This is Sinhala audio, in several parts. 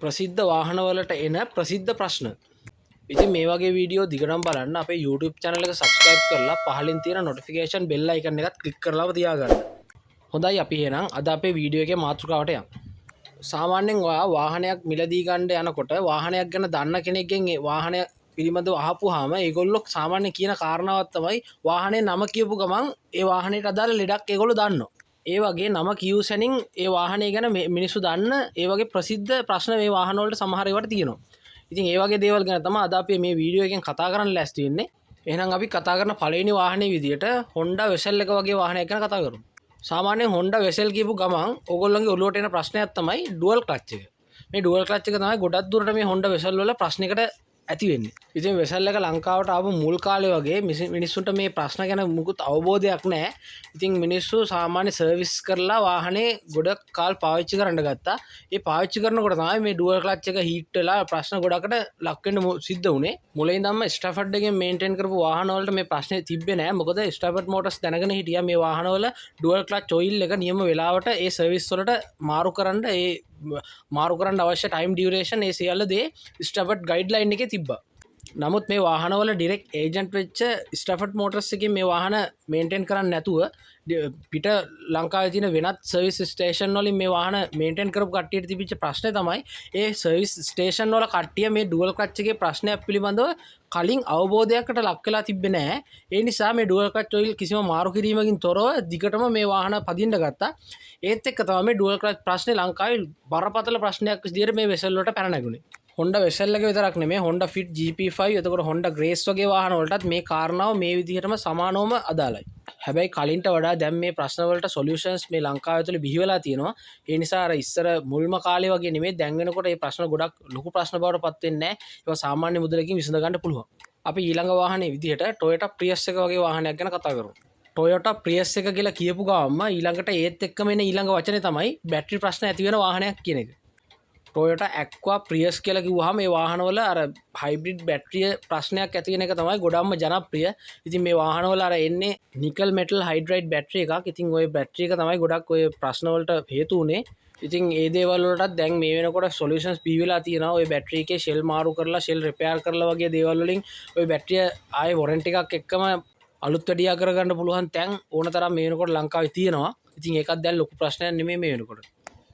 ප්‍රසිද්ධ වාහනවලට එන ප්‍රසිද්ධ ප්‍රශ්න. ඉතින් මේ වගේ වීඩියෝ දිගටම බලන්න අපේ YouTube channel එක subscribe කරලා පහලින් තියෙන notification bell icon එකත් click කරලාම තියාගන්න. හොඳයි අපි එහෙනම් අද අපේ වීඩියෝ එකේ මාතෘකාවට යමු. සාමාන්‍යයෙන් ඔයා වාහනයක් මිලදී ගන්න යනකොට වාහනයක් ගැන දන්න කෙනෙක්ගෙන් ඒ වාහනය පිළිබඳව අහපුවාම ඒගොල්ලෝ සාමාන්‍ය කියන කාරණාවක් තමයි වාහනේ නම කියපු ගමන් ඒ වාහනේට අදාළ ලෙඩක් ඒගොල්ලෝ දන්නවා. ඒ වගේ නම කියු සැනින් ඒ වාහනේ ගැන මිනිස්සු දන්න ඒ වගේ ප්‍රසිද්ධ ප්‍රශ්න මේ වාහන වලට සමහර ඒවාට තියෙනවා. ඉතින් ඒ වගේ දේවල් ගැන තමයි අද අපි මේ වීඩියෝ එකෙන් කතා කරන්න ලෑස්ති වෙන්නේ. එහෙනම් අපි කතා කරන පළවෙනි වාහනේ විදියට Honda Vezel එක වගේ වාහනයක් ගැන කතා කරමු. සාමාන්‍යයෙන් Honda Vezel කියපු ගමන් ඕගොල්ලන්ගේ ඔළුවට එන ප්‍රශ්නයක් තමයි dual clutch එක. මේ dual clutch එක තමයි ගොඩක් දුරට මේ Honda Vezel වල ප්‍රශ්නයකට ඇති වෙන්නේ. ඉතින් Vezel එක ලංකාවට ආපු මුල් කාලේ වගේ මිනිස්සුන්ට මේ ප්‍රශ්න ගැන මුකුත් අවබෝධයක් නැහැ. ඉතින් මිනිස්සු සාමාන්‍ය සර්විස් කරලා වාහනේ ගොඩක් කාල පාවිච්චි කරන්න ගත්තා. ඒ පාවිච්චි කරනකොට තමයි මේ dual clutch එක හීට් වෙලා ප්‍රශ්න ගොඩකට ලක් වෙන්න සිද්ධ වුණේ. මුලින් ඉඳන්ම Stafford එකෙන් මේන්ටේන් කරපු වාහන වලට මේ ප්‍රශ්නේ තිබ්බේ නැහැ. මොකද Stafford Motors දැනගෙන හිටියා මේ වාහන වල dual clutch oil එක නියම වෙලාවට ඒ සර්විස් වලට මාරු කරන්න අවශ්‍ය ටයිම් ඩියුරේෂන් ඒ සියල්ල දේ Stafford ගයිඩ්ලයින් එකේ තිබ්බා. නමුත් මේ වාහනවල ඩිරෙක්ට් ඒජන්ට් වෙච්ච Stafford Motors එකේ මේ වාහන මේන්ටේන් කරන්නේ නැතුව පිට ලංකාවේ තියෙන වෙනත් සර්විස් ස්ටේෂන් වලින් මේ වාහන මේන්ටේන් කරපු කට්ටියට තිබිච්ච ප්‍රශ්නේ තමයි ඒ සර්විස් ස්ටේෂන් වල කට්ටිය මේ ඩුවල් ක්ලච් එකේ ප්‍රශ්නයක් පිළිබඳව කලින් අවබෝධයකට ලක් වෙලා තිබ්බේ නැහැ. ඒ නිසා මේ ඩුවල් ක්ලච් ඔයිල් කිසිම මාරු කිරීමකින් තොරව දිගටම මේ වාහන පදින්න ගත්තා. ඒත් එක්ක තමයි මේ ඩුවල් ක්ලච් ප්‍රශ්නේ ලංකාවේ බරපතල ප්‍රශ්නයක් විදියට මේ Vezel වලට පැන නැගුණේ. Honda Vezel එක විතරක් නෙමෙයි Honda Fit GP5 එතකොට Honda Grace වගේ වාහන වලටත් මේ කාරණාව මේ විදිහටම සමානවම අදාළයි. හැබැයි කලින්ට වඩා දැන් මේ ප්‍රශ්න වලට solutions මේ ලංකාව ඇතුලේ බිහි වෙලා තියෙනවා. ඒ නිසා අර ඉස්සර මුල්ම කාලේ වගේ නෙමෙයි දැන් වෙනකොට මේ ප්‍රශ්න ගොඩක් ලොකු ප්‍රශ්න බවට පත් වෙන්නේ නැහැ. ඒවා සාමාන්‍ය මුදලකින් විසඳ ගන්න පුළුවන්. අපි ඊළඟ වාහනේ විදිහට Toyota Prius එක වගේ වාහනයක් ගැන කතා කරමු. Toyota Prius එක කියලා කියපු ගමන්ම ඊළඟට ඒත් එක්කම එන ඊළඟ වචනේ තමයි බැටරි ප්‍රශ්න ඇති වෙන වාහනයක් කියන එක. Toyota Aqua Prius කියලා කිව්වහම මේ වාහනවල අර හයිබ්‍රිඩ් බැටරිය ප්‍රශ්නයක් ඇති වෙන එක තමයි ගොඩක්ම ජනප්‍රිය. ඉතින් මේ වාහනවල අර එන්නේ නිකල් මෙටල් හයිඩ්‍රයිඩ් බැටරි එකක්. ඉතින් ওই බැටරි එක තමයි ගොඩක් ওই ප්‍රශ්න වලට හේතු උනේ. ඉතින් ඒ දේවල් වලටත් දැන් මේ වෙනකොට සොලියුෂන්ස් බිහි වෙලා තියෙනවා. ওই බැටරි එකේ ෂෙල් මාරු කරලා ෂෙල් රිපෙයාර් කරලා වගේ දේවල් වලින් ওই බැටරිය ආයේ වොරන්ටි එකක් එක්කම අලුත් වැඩියා කරගන්න පුළුවන් තැන් ඕන තරම් මේ වෙනකොට ලංකාවේ තියෙනවා. ඉතින් ඒකත් දැන් ලොකු ප්‍රශ්නයක් නෙමෙයි මේ වෙනකොට.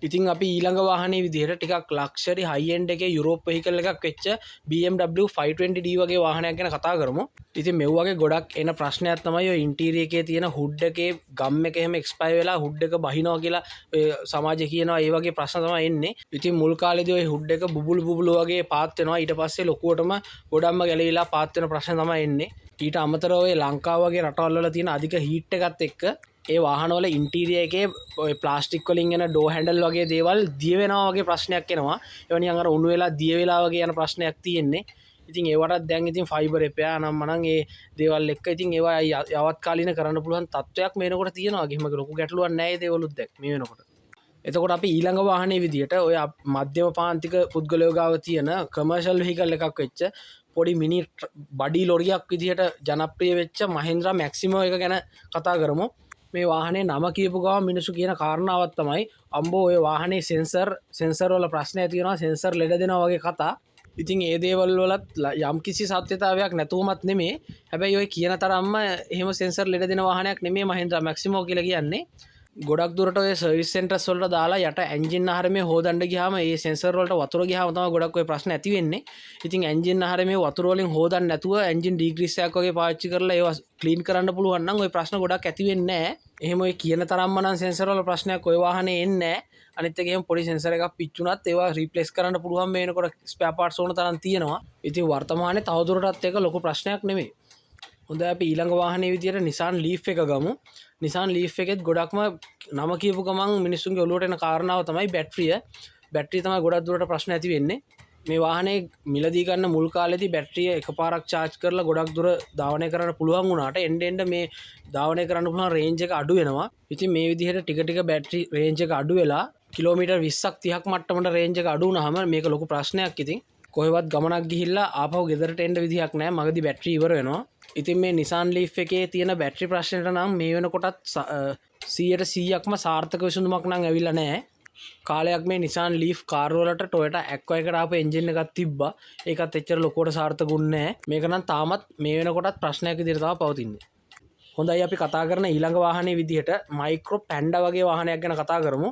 ඉතින් අපි ඊළඟ වාහනේ විදිහට ටිකක් ලක්ෂරි හයි එන්ඩ් එකේ යුරෝප් වෙහිකල් එකක් වෙච්ච BMW 520D වගේ වාහනයක් ගැන කතා කරමු. ඉතින් මේ වගේ ගොඩක් එන ප්‍රශ්නයක් තමයි ඔය ඉන්ටීරියර් එකේ තියෙන හුඩ් එකේ ගම් එක එහෙම එක්ස්පයර් වෙලා හුඩ් එක බහිනවා කියලා ඔය සමාජය කියනවා. ඒ වගේ ප්‍රශ්න තමයි එන්නේ. ඉතින් මුල් කාලේදී ඔය හුඩ් එක බුබුලු වගේ පාත් වෙනවා. ඊට පස්සේ ලොකුවටම ගොඩක්ම ගැලවිලා පාත් වෙන ප්‍රශ්න තමයි එන්නේ. ඊට අමතරව ඔය ලංකාව වගේ රටවල් වල තියෙන අධික හීට් එකත් එක්ක ඒ වාහනවල ඉන්ටීරියර් එකේ ඔය ප්ලාස්ටික් වලින් එන ඩෝ හැන්ඩල් වගේ දේවල් දිය වෙනවා වගේ ප්‍රශ්නයක් එනවා. ඒවා නිකන් අර උණු වෙලා දිය වෙලා වගේ යන ප්‍රශ්නයක් තියෙන්නේ. ඉතින් ඒවටත් දැන් ඉතින් ෆයිබර් රිපෙයාර් නම් මනම් ඒ දේවල් එක්ක ඉතින් ඒවා යවත් කාලින කරන්න පුළුවන් තත්වයක් මේ වෙනකොට තියෙනවා. කිසිම ලොකු ගැටලුවක් නැහැ ඒ දේවලුත් දැන් මේ වෙනකොට. එතකොට අපි ඊළඟ වාහනේ විදියට ඔය මධ්‍යම පාන්තික පුද්ගලයෝ ගාව තියෙන කමර්ෂල් වෙහිකල් එකක් වෙච්ච පොඩි මිනි බඩි ලොරියක් විදියට ජනප්‍රිය වෙච්ච Mahindra Maximo එක ගැන කතා කරමු. මේ වාහනේ නම කියපු ගමන් මිනිස්සු කියන කාරණාවක් තමයි අම්බෝ ඔය වාහනේ සෙන්සර් වල ප්‍රශ්න ඇති වෙනවා සෙන්සර් ලෙඩ දෙනවා වගේ කතා. ඉතින් ඒ දේවල් වලත් යම්කිසි සත්‍යතාවයක් නැතුවමත් නෙමෙයි. හැබැයි ඔය කියන තරම්ම එහෙම සෙන්සර් ලෙඩ දෙන වාහනයක් නෙමෙයි Mahindra Maximo කියලා කියන්නේ. ගොඩක් දුරට ඔය සර්විස් සෙන්ටර්ස් වලට දාලා යට එන්ජින් ආහාරමේ හොදන්න ගියාම ඒ සෙන්සර් වලට වතුර ගියාම තමයි ගොඩක් ඔය ප්‍රශ්න ඇති වෙන්නේ. ඉතින් එන්ජින් ආහාරමේ වතුර වලින් හොදන්න නැතුව එන්ජින් ඩීග්‍රීස් එකක් වගේ පාවිච්චි කරලා ඒවා ක්ලීන් කරන්න පුළුවන් නම් ඔය ප්‍රශ්න ගොඩක් ඇති වෙන්නේ නැහැ. එහෙම ඔය කියන තරම්ම නම් සෙන්සර් වල ප්‍රශ්නයක් ඔය වාහනේ එන්නේ නැහැ. අනිත් එක එහෙම පොඩි සෙන්සර් එකක් පිච්චුණත් ඒවා රීප්ලේස් කරන්න පුළුවන් මේ වෙනකොට ස්පෙයා පාර්ට්ස් ඕන තරම් තියෙනවා. ඉතින් වර්තමානයේ තවදුරටත් ඒක ලොකු ප්‍රශ්නයක් නෙමෙයි. හොඳයි අපි ඊළඟ වාහනේ විදියට Nissan Leaf එක ගමු. Nissan Leaf එකෙත් ගොඩක්ම නම කියපු ගමන් මිනිස්සුන්ගේ ඔළුවට එන කාරණාව තමයි බැටරිය. බැටරිය තමයි ගොඩක් දුරට ප්‍රශ්න ඇති වෙන්නේ. මේ වාහනේ මිලදී ගන්න මුල් කාලේදී බැටරිය එකපාරක් charge කරලා ගොඩක් දුර ධාවනය කරන්න පුළුවන් වුණාට එන්න මේ ධාවනය කරන්න පුළුවන් range එක අඩු වෙනවා. ඉතින් මේ විදිහට ටික බැටරි range එක අඩු වෙලා කිලෝමීටර් 20ක් 30ක් මට්ටමට range එක අඩු වුණාම මේක ලොකු ප්‍රශ්නයක්. ඉතින් කොහෙවත් ගමනක් ගිහිල්ලා ආපහු ගෙදරට එන්න විදිහක් නැහැ. මගදී බැටරි ඉවර වෙනවා. ඉතින් මේ Nissan Leaf එකේ තියෙන බැටරි ප්‍රශ්නෙට නම් මේ වෙනකොටත් 100%ක්ම සාර්ථක විසඳුමක් නම් ඇවිල්ලා නැහැ. කාලයක් මේ Nissan Leaf කාර් වලට Toyota Aqua එකට ආපු එන්ජින් එකක් තිබ්බා. ඒකත් එච්චර ලොකුවට සාර්ථකුන්නේ නැහැ. මේක නම් තාමත් මේ වෙනකොටත් ප්‍රශ්නයක් විදිහට තමයි පවතින්නේ. හොඳයි අපි කතා කරන ඊළඟ වාහනේ විදිහට මයික්‍රෝ පැන්ඩා වගේ වාහනයක් ගැන කතා කරමු.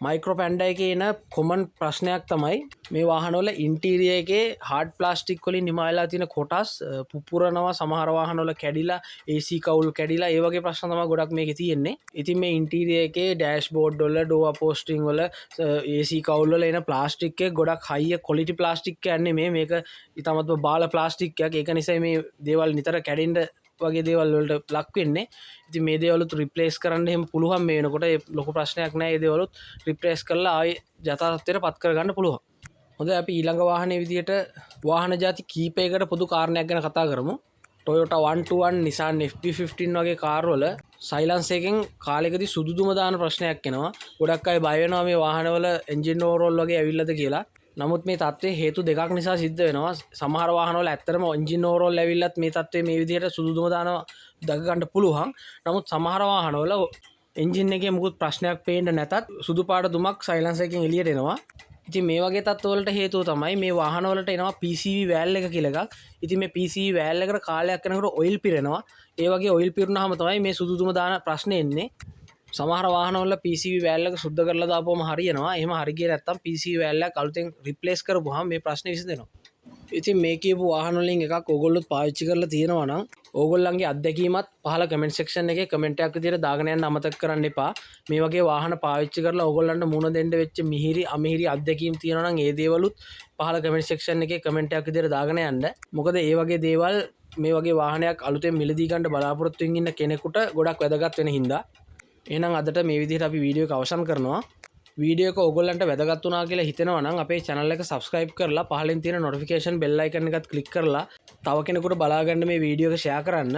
මයික්‍රෝ පැන්ඩා එකේ එන කොමන් ප්‍රශ්නයක් තමයි මේ වාහනවල ඉන්ටීරියර් එකේ හાર્ඩ් ප්ලාස්ටික් වලින් නිමාලා තියෙන කොටස් පුපුරනවා, සමහර ዋහනවල කැඩිලා, AC කවුල් කැඩිලා, ඒ වගේ ප්‍රශ්න තමයි ගොඩක් මේකේ තියෙන්නේ. ඉතින් මේ ඉන්ටීරියර් එකේ ඩෑෂ්බෝඩ් වල, ඩෝර් අපෝස්ටරින් වල, AC කවුල් වල එන ප්ලාස්ටික් එක ගොඩක් හයි ක්වොලිටි ප්ලාස්ටික් කියන්නේ මේක ඉතාමත්ම බාල ප්ලාස්ටික් එකක්. ඒක නිසා මේ දේවල් නිතර කැඩෙන්න වගේ දේවල් වලට ලක් වෙන්නේ. ඉතින් මේ දේවලුත් රිප්ලේස් කරන්න එහෙම පුළුවන් මේ වෙනකොට. ඒ ලොකු ප්‍රශ්නයක් නෑ. මේ දේවලුත් රිප්ලේස් කරලා ආයේ යථා තත්ත්වයට පත් කරගන්න පුළුවන්. හොඳයි අපි ඊළඟ වාහනේ විදියට වාහන ಜಾති කීපයකට පොදු කාරණයක් ගැන කතා කරමු. Toyota 121, Nissan FB15 වගේ කාර් වල සයිලන්ස් එකෙන් කාලෙකදී සුදුදුම දාන ප්‍රශ්නයක් එනවා. ගොඩක් අය බය වෙනවා මේ වාහනවල එන්ජින් ඕවර්හෝල් වගේ ඇවිල්ලාද කියලා. නමුත් මේ තත්ත්වය හේතු දෙකක් නිසා සිද්ධ වෙනවා. සමහර වාහනවල ඇත්තටම එන්ජින් ඕවර්හෝල් ඇවිල්ලත් මේ තත්ත්වය මේ විදිහට සුදුදුම දානවා දක ගන්න පුළුවන්. නමුත් සමහර වාහනවල එන්ජින් එකේ මුකුත් ප්‍රශ්නයක් පේන්න නැතත් සුදු පාට දුමක් සයිලන්ස් එකෙන් එළියට එනවා. ඉතින් මේ වගේ තත්ත්වවලට හේතුව තමයි මේ වාහනවලට එනවා PCV වැල් එක කියලා එකක්. ඉතින් මේ PCV වැල් එකට කාලයක් යනකොට ඔයිල් පිරෙනවා. ඒ වගේ ඔයිල් පිරුණාම තමයි මේ සුදුදුම දාන ප්‍රශ්නේ එන්නේ. සමහර වාහනවල PCV වැල් එක සුද්ධ කරලා දාපුවම හරියනවා. එහෙම හරි ගියේ නැත්තම් PCV වැල් එක අලුතෙන් රිප්ලේස් කරපුවාම මේ ප්‍රශ්නේ විසඳෙනවා. ඉතින් මේ කියපු වාහන වලින් එකක් ඕගොල්ලොත් පාවිච්චි කරලා තියෙනවා නම් ඕගොල්ලන්ගේ අත්දැකීමත් පහළ කමෙන්ට් සෙක්ෂන් එකේ කමෙන්ට් එකක් විදිහට දාගෙන යන්න අමතක කරන්න එපා. මේ වගේ වාහන පාවිච්චි කරලා ඕගොල්ලන්ට මුණ දෙන්න වෙච්ච මිහිරි අමිහිරි අත්දැකීම් තියෙනවා නම් ඒ දේවලුත් පහළ කමෙන්ට් සෙක්ෂන් එකේ කමෙන්ට් එකක් විදිහට දාගෙන යන්න. මොකද ඒ වගේ දේවල් මේ වගේ වාහනයක් අලුතෙන් මිලදී ගන්න බලාපොරොත්තු වෙමින් ඉන්න කෙනෙකුට ගොඩක් වැදගත් වෙන හින්දා. එහෙනම් අදට මේ විදිහට අපි වීඩියෝ එක අවසන් කරනවා. වීඩියෝ එක ඕගොල්ලන්ට වැදගත් වුණා කියලා හිතෙනවා නම් අපේ channel එක subscribe කරලා පහළින් තියෙන notification bell icon එකත් click කරලා තව කෙනෙකුට බලා ගන්න මේ වීඩියෝ එක share කරන්න.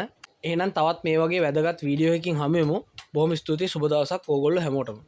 එහෙනම් තවත් මේ වගේ වැදගත් වීඩියෝ එකකින් හමු වෙමු. බොහොම ස්තුතියි. සුබ දවසක් ඕගොල්ලෝ හැමෝටම.